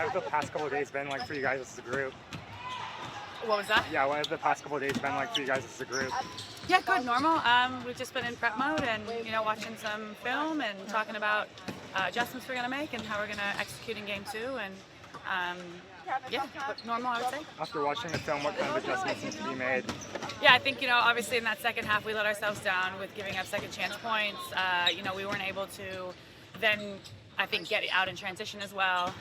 have the past couple of days been like for you guys as a group? What was that? Yeah, what have the past couple of days been like for you guys as a group? Yeah, good, normal. We've just been in prep mode and, watching some film and talking about adjustments we're going to make and how we're going to execute in game 2. And, but normal, I would say. After watching the film, what kind of adjustments need to be made? Yeah, I think, obviously in that second half we let ourselves down with giving up second chance points. We weren't able to then, I think, get it out in transition as well.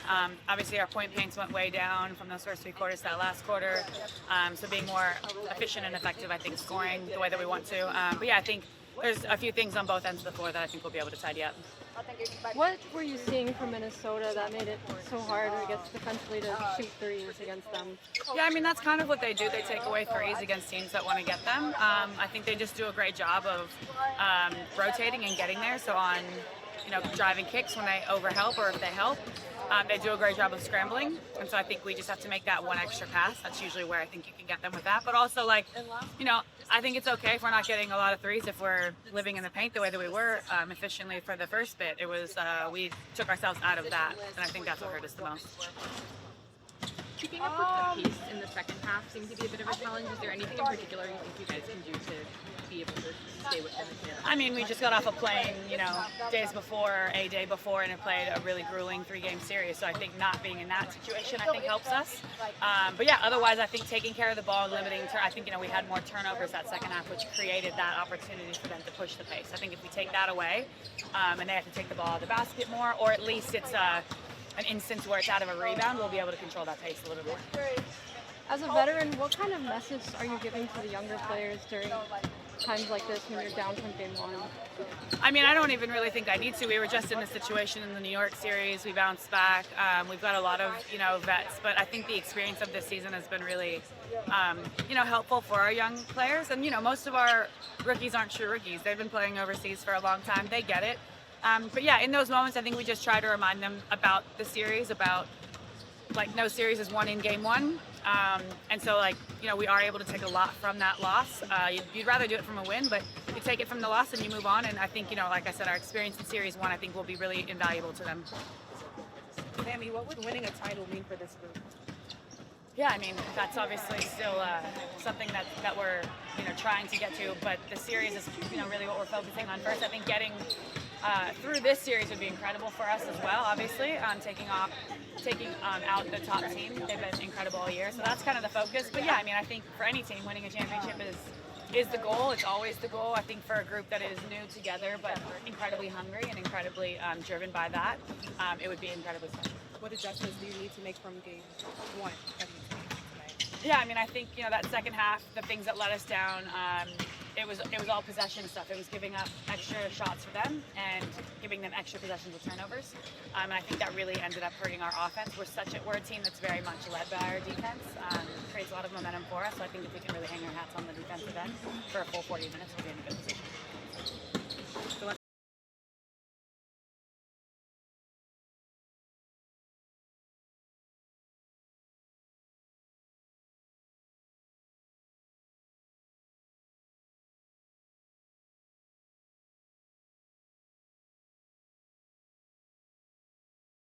Obviously our point paints went way down from those first 3 quarters to that last quarter. So being more efficient and effective, I think, scoring the way that we want to. I think there's a few things on both ends of the floor that I think we'll be able to tidy up. What were you seeing from Minnesota that made it so hard, I guess, defensively to shoot threes against them? Yeah, I mean, that's kind of what they do. They take away threes against teams that want to get them. I think they just do a great job of rotating and getting there. So on, driving kicks when they overhelp or if they help, they do a great job of scrambling. And so I think we just have to make that one extra pass. That's usually where I think you can get them with that. But also, I think it's okay if we're not getting a lot of threes if we're living in the paint the way that we were efficiently for the first bit. It was, we took ourselves out of that, and I think that's what hurt us the most. Keeping up with the pace in the second half seemed to be a bit of a challenge. Is there anything in particular you think you guys can do to be able to stay within the channel? I mean, we just got off a plane, a day before, and it played a really grueling 3-game series. So I think not being in that situation, I think, helps us. Otherwise, I think taking care of the ball and limiting, I think, we had more turnovers that second half, which created that opportunity for them to push the pace. I think if we take that away, and they have to take the ball out of the basket more, or at least it's an instance where it's out of a rebound, we'll be able to control that pace a little bit more. As a veteran, what kind of message are you giving to the younger players during times like this when you're down from game 1? I mean, I don't even really think I need to. We were just in a situation in the New York series. We bounced back. We've got a lot of, vets, but I think the experience of this season has been really, helpful for our young players. And, most of our rookies aren't true rookies. They've been playing overseas for a long time. They get it. In those moments, I think we just try to remind them about the series, about, no series is won in game 1. We are able to take a lot from that loss. You'd rather do it from a win, but you take it from the loss and you move on. And I think, like I said, our experience in Series 1, I think, will be really invaluable to them. Sami, what would winning a title mean for this group? Yeah, I mean, that's obviously still something that we're, trying to get to. But the series is, really what we're focusing on first. I think getting through this series would be incredible for us as well, obviously, taking out the top team. They've been incredible all year, so that's kind of the focus. But yeah, I mean, I think for any team, winning a championship is the goal. It's always the goal. I think for a group that is new together but incredibly hungry and incredibly driven by that, it would be incredibly special. What adjustments do you need to make from game 1 that you need to make tonight? Yeah, I mean, I think, that second half, the things that let us down, it was all possession stuff. It was giving up extra shots for them and giving them extra possessions with turnovers. And I think that really ended up hurting our offense. We're a team that's very much led by our defense. Creates a lot of momentum for us. So I think if we can really hang our hats on the defensive end for a full 40 minutes, we'll be in a good position.